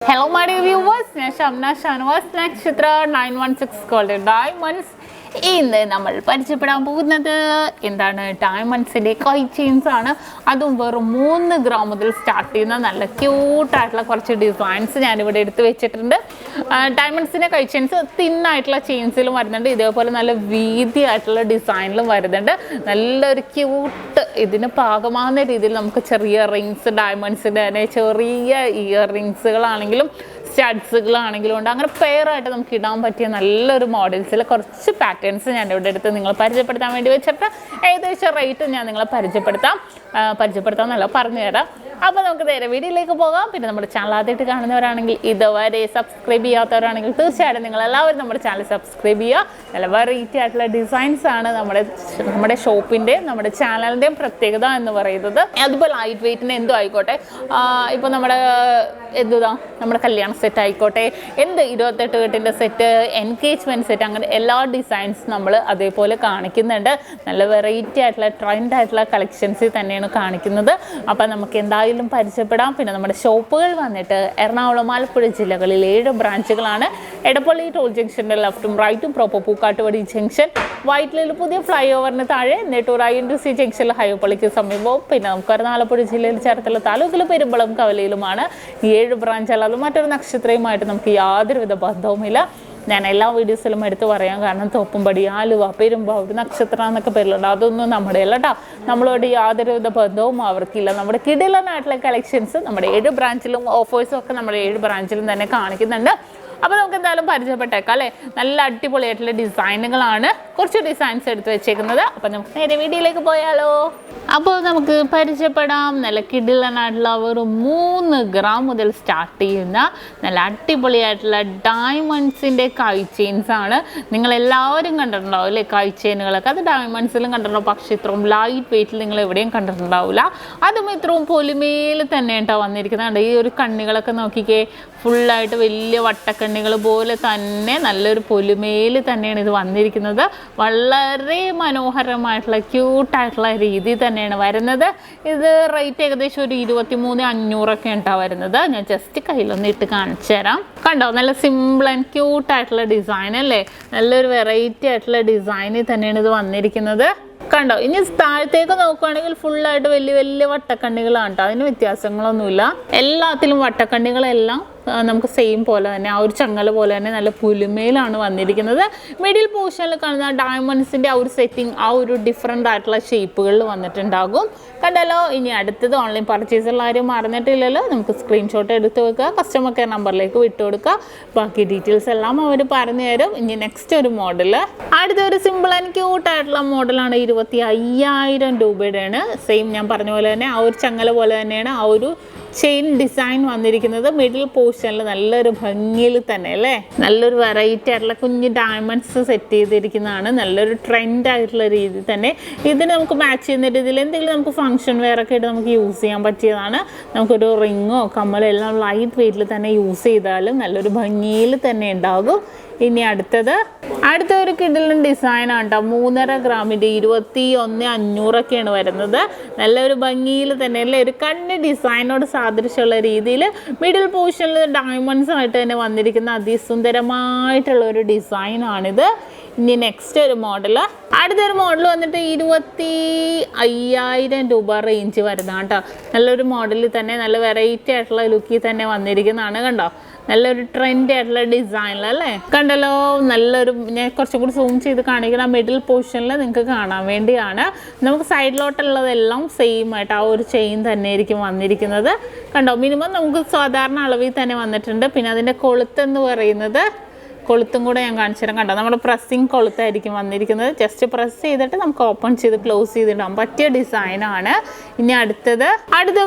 Hello my dear viewers, SHAMNA Nakshathra 916 called diamonds. ഇന്ന് നമ്മൾ പരിചയപ്പെടാൻ പോകുന്നത് എന്താണ് ഡയമണ്ട്സിൻ്റെ കൈ ചെയിൻസ് ആണ്. അതും വെറും 3 ഗ്രാം മുതൽ സ്റ്റാർട്ട് ചെയ്യുന്ന നല്ല ക്യൂട്ടായിട്ടുള്ള കുറച്ച് ഡിസൈൻസ് ഞാനിവിടെ എടുത്ത് വെച്ചിട്ടുണ്ട്. ഡയമണ്ട്സിൻ്റെ കൈ ചെയിൻസ് തിന്നായിട്ടുള്ള ചെയിൻസിലും വരുന്നുണ്ട്, ഇതേപോലെ നല്ല വീതിയായിട്ടുള്ള ഡിസൈനിലും വരുന്നുണ്ട്. നല്ലൊരു ക്യൂട്ട് ഇതിന് പാകമാകുന്ന രീതിയിൽ നമുക്ക് ചെറിയ റിങ്സ്, ഡയമണ്ട്സിൻ്റെ തന്നെ ചെറിയ ഇയർ റിങ്സുകളാണെങ്കിലും സ്റ്റഡ്സുകളാണെങ്കിലും ഉണ്ട്. അങ്ങനെ പെയറായിട്ട് നമുക്ക് ഇടാൻ പറ്റിയ നല്ലൊരു മോഡൽസിൽ കുറച്ച് പാറ്റേൺസ് ഞാൻ ഇവിടെ എടുത്ത് നിങ്ങളെ പരിചയപ്പെടുത്താൻ വേണ്ടി വെച്ചിട്ട് ഏകദേശം റേറ്റ് ഞാൻ നിങ്ങളെ പരിചയപ്പെടുത്താമെന്നല്ല പറഞ്ഞു തരാം. അപ്പോൾ നമുക്ക് നേരെ വീഡിയോയിലേക്ക് പോകാം. പിന്നെ നമ്മുടെ ചാനൽ ആദ്യമായിട്ട് കാണുന്നവരാണെങ്കിൽ, ഇതുവരെ സബ്സ്ക്രൈബ് ചെയ്യാത്തവരാണെങ്കിൽ തീർച്ചയായിട്ടും നിങ്ങളെല്ലാവരും നമ്മുടെ ചാനൽ സബ്സ്ക്രൈബ് ചെയ്യുക. നല്ല വെറൈറ്റി ആയിട്ടുള്ള ഡിസൈൻസ് ആണ് നമ്മുടെ ഷോപ്പിൻ്റെ, നമ്മുടെ ചാനലിൻ്റെയും പ്രത്യേകത എന്ന് പറയുന്നത്. അതുപോലെ ലൈറ്റ് വെയ്റ്റിന് എന്തോ ആയിക്കോട്ടെ, ഇപ്പോൾ നമ്മുടെ കല്യാണ സെറ്റ് ആയിക്കോട്ടെ, 28 കെട്ടിൻ്റെ സെറ്റ്, എൻഗേജ്മെൻറ്റ് സെറ്റ്, അങ്ങനെ എല്ലാ ഡിസൈൻസ് നമ്മൾ അതേപോലെ കാണിക്കുന്നുണ്ട്. നല്ല വെറൈറ്റി ആയിട്ടുള്ള ട്രെൻഡ് ആയിട്ടുള്ള കളക്ഷൻസിൽ തന്നെയാണ് കാണിക്കുന്നത്. അപ്പോൾ നമുക്ക് എന്തായാലും പരിചയപ്പെടാം. പിന്നെ നമ്മുടെ ഷോപ്പുകൾ വന്നിട്ട് എറണാകുളം, ആലപ്പുഴ ജില്ലകളിൽ 7 ബ്രാഞ്ചുകളാണ്. എടപ്പള്ളി ടോൾ ജംഗ്ഷൻ്റെ ലെഫ്റ്റും റൈറ്റും പ്രോപ്പർ പൂക്കാട്ടുപടി ജംഗ്ഷൻ, വൈറ്റിലയിൽ പുതിയ ഫ്ലൈ ഓവറിന് താഴെ, നെട്ടൂർ INTC ജംഗ്ഷനിൽ ഹൈവേപ്പള്ളിക്ക് സമീപവും. പിന്നെ നമുക്ക് ആലപ്പുഴ ജില്ലയിൽ ചേർത്തല താലൂക്കിൽ പെരുമ്പളം കവലയിലുമാണ് 7 ബ്രാഞ്ച്. അല്ലാതെ മറ്റൊരു നക്ഷത്രയുമായിട്ട് നമുക്ക് യാതൊരുവിധ ബന്ധവുമില്ല. ഞാൻ എല്ലാ വീഡിയോസിലും എടുത്ത് പറയാം, കാരണം തോപ്പുംപടി, ആലുവ, പെരുമ്പാവൂർ, നക്ഷത്ര എന്നൊക്കെ പേരിലുണ്ട്. അതൊന്നും നമ്മുടെ അല്ല കേട്ടോ. നമ്മളോട് യാതൊരുവിധ ബന്ധവും അവർക്കില്ല. നമ്മുടെ കിടിലനായിട്ടുള്ള കളക്ഷൻസ് നമ്മുടെ 7 ബ്രാഞ്ചിലും, ഓഫേഴ്സും ഒക്കെ നമ്മുടെ 7 ബ്രാഞ്ചിലും തന്നെ കാണിക്കുന്നുണ്ട്. അപ്പോൾ നമുക്ക് എന്തായാലും പരിചയപ്പെട്ടേക്കാം അല്ലേ. നല്ല അടിപൊളിയായിട്ടുള്ള ഡിസൈനുകളാണ്, കുറച്ച് ഡിസൈൻസ് എടുത്ത് വെച്ചേക്കുന്നത്. അപ്പോൾ നമുക്ക് നേരെ വീഡിയോയിലേക്ക് പോയാലോ. അപ്പോൾ നമുക്ക് പരിചയപ്പെടാം. നല്ല കിടിലനായിട്ടുള്ള വെറും 3 ഗ്രാം മുതൽ സ്റ്റാർട്ട് ചെയ്യുന്ന നല്ല അടിപൊളിയായിട്ടുള്ള ഡയമണ്ട്സിൻ്റെ കൈ ചെയിൻസ് ആണ്. നിങ്ങളെല്ലാവരും കണ്ടിട്ടുണ്ടാവും അല്ലേ കൈ ചെയിനുകളൊക്കെ. അത് ഡയമണ്ട്സിലും കണ്ടിട്ടുണ്ടാവും, പക്ഷേ ഇത്രയും ലൈറ്റ് വെയ്റ്റിൽ നിങ്ങൾ എവിടെയും കണ്ടിട്ടുണ്ടാവില്ല. അതും ഇത്രയും പൊലിമേൽ തന്നെ കേട്ടോ വന്നിരിക്കുന്നുണ്ട്. ഈ ഒരു കണ്ണികളൊക്കെ നോക്കിക്കേ, ഫുള്ളായിട്ട് വലിയ വട്ടക്കണ്ണികൾ പോലെ തന്നെ നല്ലൊരു പൊലിമേൽ തന്നെയാണ് ഇത് വന്നിരിക്കുന്നത്. വളരെ മനോഹരമായിട്ടുള്ള ക്യൂട്ടായിട്ടുള്ള രീതി തന്നെയാണ് വരുന്നത്. ഇത് റേറ്റ് ഏകദേശം ഒരു 23,500 ഉണ്ടാവും വരുന്നത്. ഞാൻ ജസ്റ്റ് കയ്യിലൊന്ന് ഇട്ട് കാണിച്ചു തരാം. കണ്ടോ, നല്ല സിമ്പിൾ ആൻഡ് ക്യൂട്ടായിട്ടുള്ള ഡിസൈൻ അല്ലേ. നല്ലൊരു വെറൈറ്റി ആയിട്ടുള്ള ഡിസൈനിൽ തന്നെയാണ് ഇത് വന്നിരിക്കുന്നത്. കണ്ടോ, ഇനി താഴത്തേക്ക് നോക്കുകയാണെങ്കിൽ ഫുള്ളായിട്ട് വലിയ വലിയ വട്ടക്കണ്ണികളാണ് കേട്ടോ. അതിന് വ്യത്യാസങ്ങളൊന്നുമില്ല. എല്ലാത്തിലും വട്ടക്കണ്ണികളെല്ലാം നമുക്ക് സെയിം പോലെ തന്നെ, ആ ഒരു ചങ്ങല പോലെ തന്നെ നല്ല പുലിമയിലാണ് വന്നിരിക്കുന്നത്. മിഡിൽ പോർഷനിൽ കാണുന്ന ഡയമണ്ട്സിൻ്റെ ആ ഒരു സെറ്റിംഗ്, ആ ഒരു ഡിഫറെൻ്റ് ആയിട്ടുള്ള ഷേപ്പുകളിൽ വന്നിട്ടുണ്ടാകും. കണ്ടല്ലോ. ഇനി അടുത്തത് ഓൺലൈൻ പർച്ചേസുള്ള ആരും മറന്നിട്ടില്ലല്ലോ. നമുക്ക് സ്ക്രീൻഷോട്ട് എടുത്ത് വെക്കുക, കസ്റ്റമർ കെയർ നമ്പറിലേക്ക് വിട്ടുകൊടുക്കുക. ബാക്കി ഡീറ്റെയിൽസ് എല്ലാം അവർ പറഞ്ഞു തരും. ഇനി നെക്സ്റ്റ് ഒരു മോഡൽ, അടുത്തൊരു സിമ്പിൾ ആൻഡ് ക്യൂട്ടായിട്ടുള്ള മോഡലാണ്. 25,000 രൂപയുടെയാണ്. സെയിം ഞാൻ പറഞ്ഞ പോലെ തന്നെ ആ ഒരു ചങ്ങല പോലെ തന്നെയാണ് ആ ഒരു ചെയിൻ ഡിസൈൻ വന്നിരിക്കുന്നത്. മിഡിൽ പോർഷനിൽ നല്ലൊരു ഭംഗിയിൽ തന്നെ അല്ലേ, നല്ലൊരു വെറൈറ്റി ആയിട്ടുള്ള കുഞ്ഞ് ഡയമണ്ട്സ് സെറ്റ് ചെയ്തിരിക്കുന്നതാണ്. നല്ലൊരു ട്രെൻഡ് ആയിട്ടുള്ള രീതി തന്നെ. ഇതിന് നമുക്ക് മാച്ച് ചെയ്യുന്ന രീതിയിൽ എന്തെങ്കിലും നമുക്ക് ഫംഗ്ഷൻ വെയർ ഒക്കെ ആയിട്ട് നമുക്ക് യൂസ് ചെയ്യാൻ പറ്റിയതാണ്. നമുക്കൊരു റിങ്ങോ കമ്മലോ എല്ലാം ലൈറ്റ് വെയ്റ്റിൽ തന്നെ യൂസ് ചെയ്താലും നല്ലൊരു ഭംഗിയിൽ തന്നെ ഉണ്ടാകും. ഇനി അടുത്തൊരു കിടിലൻ ഡിസൈനാണ് കേട്ടോ. 3.5 ഗ്രാമിൻ്റെ 21,500 വരുന്നത്. നല്ലൊരു ഭംഗിയിൽ തന്നെ അല്ലേ, ഒരു കണ്ണ് ഡിസൈനോട് സാദൃശ്യമുള്ള രീതിയിൽ മിഡിൽ പോർഷനിൽ ഡയമണ്ട്സ് ആയിട്ട് തന്നെ വന്നിരിക്കുന്ന അതിസുന്ദരമായിട്ടുള്ള ഒരു ഡിസൈനാണിത്. ഇനി നെക്സ്റ്റ് ഒരു മോഡൽ, അടുത്തൊരു മോഡൽ വന്നിട്ട് 25,000 രൂപ റേഞ്ച് വരുന്നതാണ് കേട്ടോ. നല്ലൊരു മോഡലിൽ തന്നെ നല്ല വെറൈറ്റി ആയിട്ടുള്ള ലുക്കിൽ തന്നെ വന്നിരിക്കുന്നതാണ്. കണ്ടോ, നല്ലൊരു ട്രെൻഡി ആയിട്ടുള്ള ഡിസൈനിലല്ലേ. കണ്ടല്ലോ, നല്ലൊരു, ഞാൻ കുറച്ചും കൂടി സൂം ചെയ്ത് കാണിക്കുന്ന മിഡിൽ പോർഷനിൽ നിങ്ങൾക്ക് കാണാൻ വേണ്ടിയാണ്. നമുക്ക് സൈഡിലോട്ടുള്ളതെല്ലാം സെയിം ആയിട്ട് ആ ഒരു ചെയിൻ തന്നെ ആയിരിക്കും വന്നിരിക്കുന്നത്. കണ്ടോ, മിനിമം നമുക്ക് സാധാരണ അളവിൽ തന്നെ വന്നിട്ടുണ്ട്. പിന്നെ അതിൻ്റെ കൊളുത്തെന്ന് പറയുന്നത്, കൊളുത്തും കൂടെ ഞാൻ കാണിച്ചു തരാം. കണ്ടോ, നമ്മുടെ പ്രസ്സിങ് കൊളുത്തായിരിക്കും വന്നിരിക്കുന്നത്. ജസ്റ്റ് പ്രസ് ചെയ്തിട്ട് നമുക്ക് ഓപ്പൺ ചെയ്ത് ക്ലോസ് ചെയ്തിടാൻ പറ്റിയ ഡിസൈനാണ്. ഇനി അടുത്തത്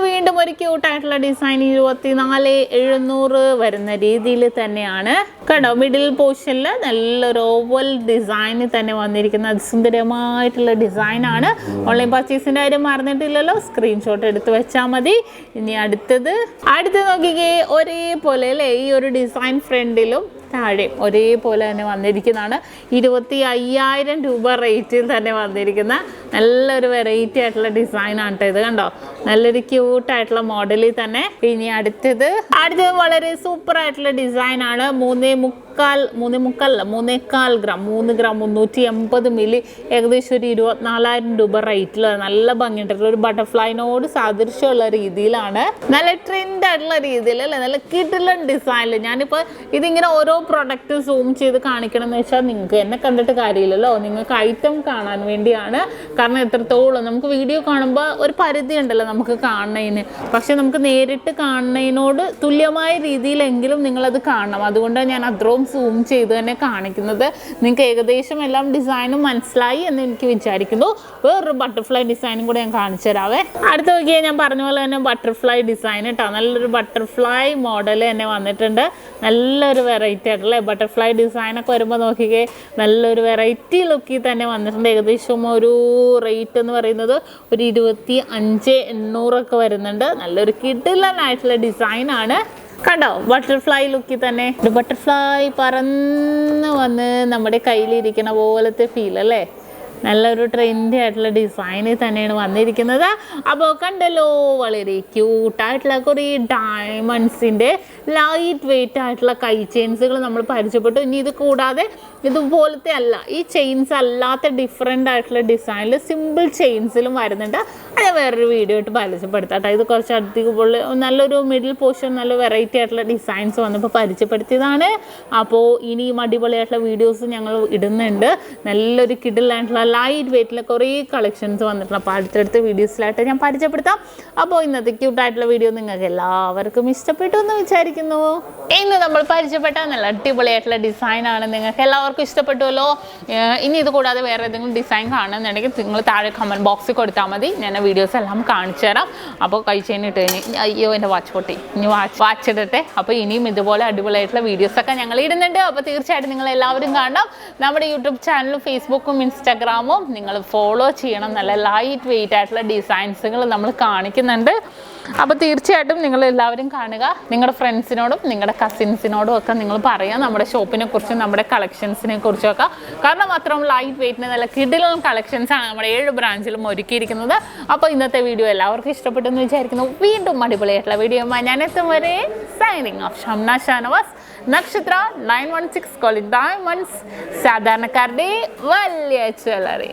വീണ്ടും ഒരു ക്യൂട്ടായിട്ടുള്ള ഡിസൈൻ. 24,700 വരുന്ന രീതിയിൽ തന്നെയാണ്. കണ്ടോ, മിഡിൽ പോർഷനിൽ നല്ലൊരു ഓവൽ ഡിസൈനിൽ തന്നെ വന്നിരിക്കുന്ന അതിസുന്ദരമായിട്ടുള്ള ഡിസൈനാണ്. ഓൺലൈൻ പർച്ചേസിൻ്റെ കാര്യം മറന്നിട്ടില്ലല്ലോ, സ്ക്രീൻഷോട്ട് എടുത്ത് വെച്ചാൽ മതി. ഇനി അടുത്തത് നോക്കിക്കേ, ഒരേപോലെ അല്ലേ ഈ ഒരു ഡിസൈൻ ഫ്രണ്ടിലും താഴെയും ഒരേപോലെ തന്നെ വന്നിരിക്കുന്നതാണ്. 25,000 രൂപ റേറ്റിൽ തന്നെ വന്നിരിക്കുന്ന നല്ലൊരു വെറൈറ്റി ആയിട്ടുള്ള ഡിസൈനാണ് കേട്ടോ ഇത്. കണ്ടോ, നല്ലൊരു ക്യൂട്ടായിട്ടുള്ള മോഡലിൽ തന്നെ. ഇനി അടുത്തത് വളരെ സൂപ്പർ ആയിട്ടുള്ള ഡിസൈനാണ്. 3.25 ഗ്രാം 3 ഗ്രാം 380 മില്ലി, ഏകദേശം ഒരു 24,000 രൂപ റേറ്റിൽ നല്ല ഭംഗിയായിട്ടുള്ള ഒരു ബട്ടർഫ്ലൈനോട് സാദൃശ്യമുള്ള രീതിയിലാണ്. നല്ല ട്രെൻഡ് ആയിട്ടുള്ള രീതിയിൽ അല്ലേ, നല്ല കിടിലൻ ഡിസൈനിൽ. ഞാനിപ്പോൾ ഇതിങ്ങനെ ഓരോ പ്രൊഡക്റ്റ് സൂം ചെയ്ത് കാണിക്കണം എന്ന് വെച്ചാൽ നിങ്ങൾക്ക് എന്നെ കണ്ടിട്ട് കാര്യമില്ലല്ലോ, നിങ്ങൾക്ക് ഐറ്റം കാണാൻ വേണ്ടിയാണ്. കാരണം എത്രത്തോളം നമുക്ക് വീഡിയോ കാണുമ്പോൾ ഒരു പരിധി ഉണ്ടല്ലോ നമുക്ക് കാണുന്നതിന്, പക്ഷെ നമുക്ക് നേരിട്ട് കാണുന്നതിനോട് തുല്യമായ രീതിയിലെങ്കിലും നിങ്ങളത് കാണണം. അതുകൊണ്ടാണ് ഞാൻ അത്രയും സൂം ചെയ്ത് തന്നെ കാണിക്കുന്നത്. നിങ്ങൾക്ക് ഏകദേശം എല്ലാം ഡിസൈനും മനസ്സിലായി എന്ന് എനിക്ക് വിചാരിക്കുന്നു. വേറൊരു ബട്ടർഫ്ലൈ ഡിസൈനും കൂടെ ഞാൻ കാണിച്ചു തരാവേ. അടുത്ത നോക്കിയാൽ ഞാൻ പറഞ്ഞ പോലെ തന്നെ ബട്ടർഫ്ലൈ ഡിസൈൻ കേട്ടോ, നല്ലൊരു ബട്ടർഫ്ലൈ മോഡൽ തന്നെ വന്നിട്ടുണ്ട്. നല്ലൊരു വെറൈറ്റി ആയിട്ടുള്ള ബട്ടർഫ്ലൈ ഡിസൈനൊക്കെ വരുമ്പോൾ നോക്കിക്കേ, നല്ലൊരു വെറൈറ്റി ലുക്കിൽ തന്നെ വന്നിട്ടുണ്ട്. ഏകദേശം ഒരു റേറ്റ് എന്ന് പറയുന്നത് ഒരു 25,800 വരുന്നുണ്ട്. നല്ലൊരു കിടിലനായിട്ടുള്ള ഡിസൈനാണ്. കണ്ടോ, ബട്ടർഫ്ലൈ ലുക്കിൽ തന്നെ ഒരു ബട്ടർഫ്ലൈ പറന്ന് വന്ന് നമ്മുടെ കയ്യിലിരിക്കുന്ന പോലത്തെ ഫീൽ അല്ലേ. നല്ലൊരു ട്രെൻഡി ആയിട്ടുള്ള ഡിസൈനിൽ തന്നെയാണ് വന്നിരിക്കുന്നത്. അപ്പോൾ കണ്ടല്ലോ, വളരെ ക്യൂട്ടായിട്ടുള്ള കുറേ ഡയമണ്ട്സിൻ്റെ ലൈറ്റ് വെയ്റ്റ് ആയിട്ടുള്ള കൈ ചെയിൻസുകൾ നമ്മൾ പരിചയപ്പെട്ടു. ഇനി ഇത് കൂടാതെ ഇതുപോലത്തെ അല്ല, ഈ ചെയിൻസ് അല്ലാത്ത ഡിഫറെൻ്റ് ആയിട്ടുള്ള ഡിസൈനിൽ സിമ്പിൾ ചെയിൻസിലും വരുന്നുണ്ട്. അത് വേറൊരു വീഡിയോ ആയിട്ട് പരിചയപ്പെടുത്താം. ഇത് കുറച്ച് അധികം നല്ലൊരു മിഡിൽ പോർഷൻ നല്ല വെറൈറ്റി ആയിട്ടുള്ള ഡിസൈൻസ് വന്നപ്പോൾ പരിചയപ്പെടുത്തിയതാണ്. അപ്പോൾ ഇനിയും അടിപൊളിയായിട്ടുള്ള വീഡിയോസ് ഞങ്ങൾ ഇടുന്നുണ്ട്. നല്ലൊരു കിടിലായിട്ടുള്ള ലൈറ്റ് വെയ്റ്റിലെ കുറേ കളക്ഷൻസ് വന്നിട്ടുണ്ട്. അപ്പോൾ അടുത്തടുത്ത വീഡിയോസിലായിട്ട് ഞാൻ പരിചയപ്പെടുത്താം. അപ്പോൾ ഇന്നത്തെ ക്യൂട്ടായിട്ടുള്ള വീഡിയോ നിങ്ങൾക്ക് എല്ലാവർക്കും ഇഷ്ടപ്പെട്ടു എന്ന് വിചാരിക്കുന്നു. ഇന്ന് നമ്മൾ പരിചയപ്പെട്ട നല്ല അടിപൊളിയായിട്ടുള്ള ഡിസൈനാണ്. നിങ്ങൾക്ക് എല്ലാവർക്കും ഇഷ്ടപ്പെട്ടുവല്ലോ. ഇനി ഇത് കൂടാതെ വേറെ ഏതെങ്കിലും ഡിസൈൻ കാണുന്നുണ്ടെങ്കിൽ നിങ്ങൾ താഴെ കമൻറ്റ് ബോക്സിൽ കൊടുത്താൽ മതി. ഞാൻ വീഡിയോസ് എല്ലാം കാണിച്ചു തരാം. അപ്പോൾ കൈ ചെയിൻ ഇട്ട് കഴിഞ്ഞ് അയ്യോ എൻ്റെ വാച്ച് പൊട്ടി, ഇനി വാച്ച് ഇടട്ടെ. അപ്പോൾ ഇനിയും ഇതുപോലെ അടിപൊളിയായിട്ടുള്ള വീഡിയോസൊക്കെ ഞങ്ങൾ ഇടുന്നുണ്ട്. അപ്പോൾ തീർച്ചയായിട്ടും നിങ്ങൾ എല്ലാവരും കാണണം. നമ്മുടെ യൂട്യൂബ് ചാനലും ഫേസ്ബുക്കും ഇൻസ്റ്റാഗ്രാമും നിങ്ങൾ ഫോളോ ചെയ്യണം. നല്ല ലൈറ്റ് വെയ്റ്റ് ആയിട്ടുള്ള ഡിസൈൻസുകൾ നമ്മൾ കാണിക്കുന്നുണ്ട്. അപ്പോൾ തീർച്ചയായിട്ടും നിങ്ങൾ എല്ലാവരും കാണുക. നിങ്ങളുടെ ഫ്രണ്ട്സിനോടും നിങ്ങളുടെ കസിൻസിനോടും ഒക്കെ നിങ്ങൾ പറയാം നമ്മുടെ ഷോപ്പിനെ കുറിച്ചും നമ്മുടെ കളക്ഷൻസിനെ കുറിച്ചൊക്കെ. കാരണം അത്രയും ലൈറ്റ് വെയ്റ്റിന് നല്ല കിടിലൻ കളക്ഷൻസാണ് നമ്മുടെ 7 ബ്രാഞ്ചിലും ഒരുക്കിയിരിക്കുന്നത്. അപ്പോൾ ഇന്നത്തെ വീഡിയോ എല്ലാവർക്കും ഇഷ്ടപ്പെട്ടെന്ന് വിചാരിക്കുന്നു. വീണ്ടും അടിപൊളിയായിട്ടുള്ള വീഡിയോ ഞാൻ എത്തും വരെ സൈനിങ് ഓഫ്. ഷംന ഷാനവാസ്, നക്ഷത്ര 916 കോളേജ് ഡയമണ്ട്സ്, സാധാരണക്കാരുടെ വലിയ ജ്വല്ലറി.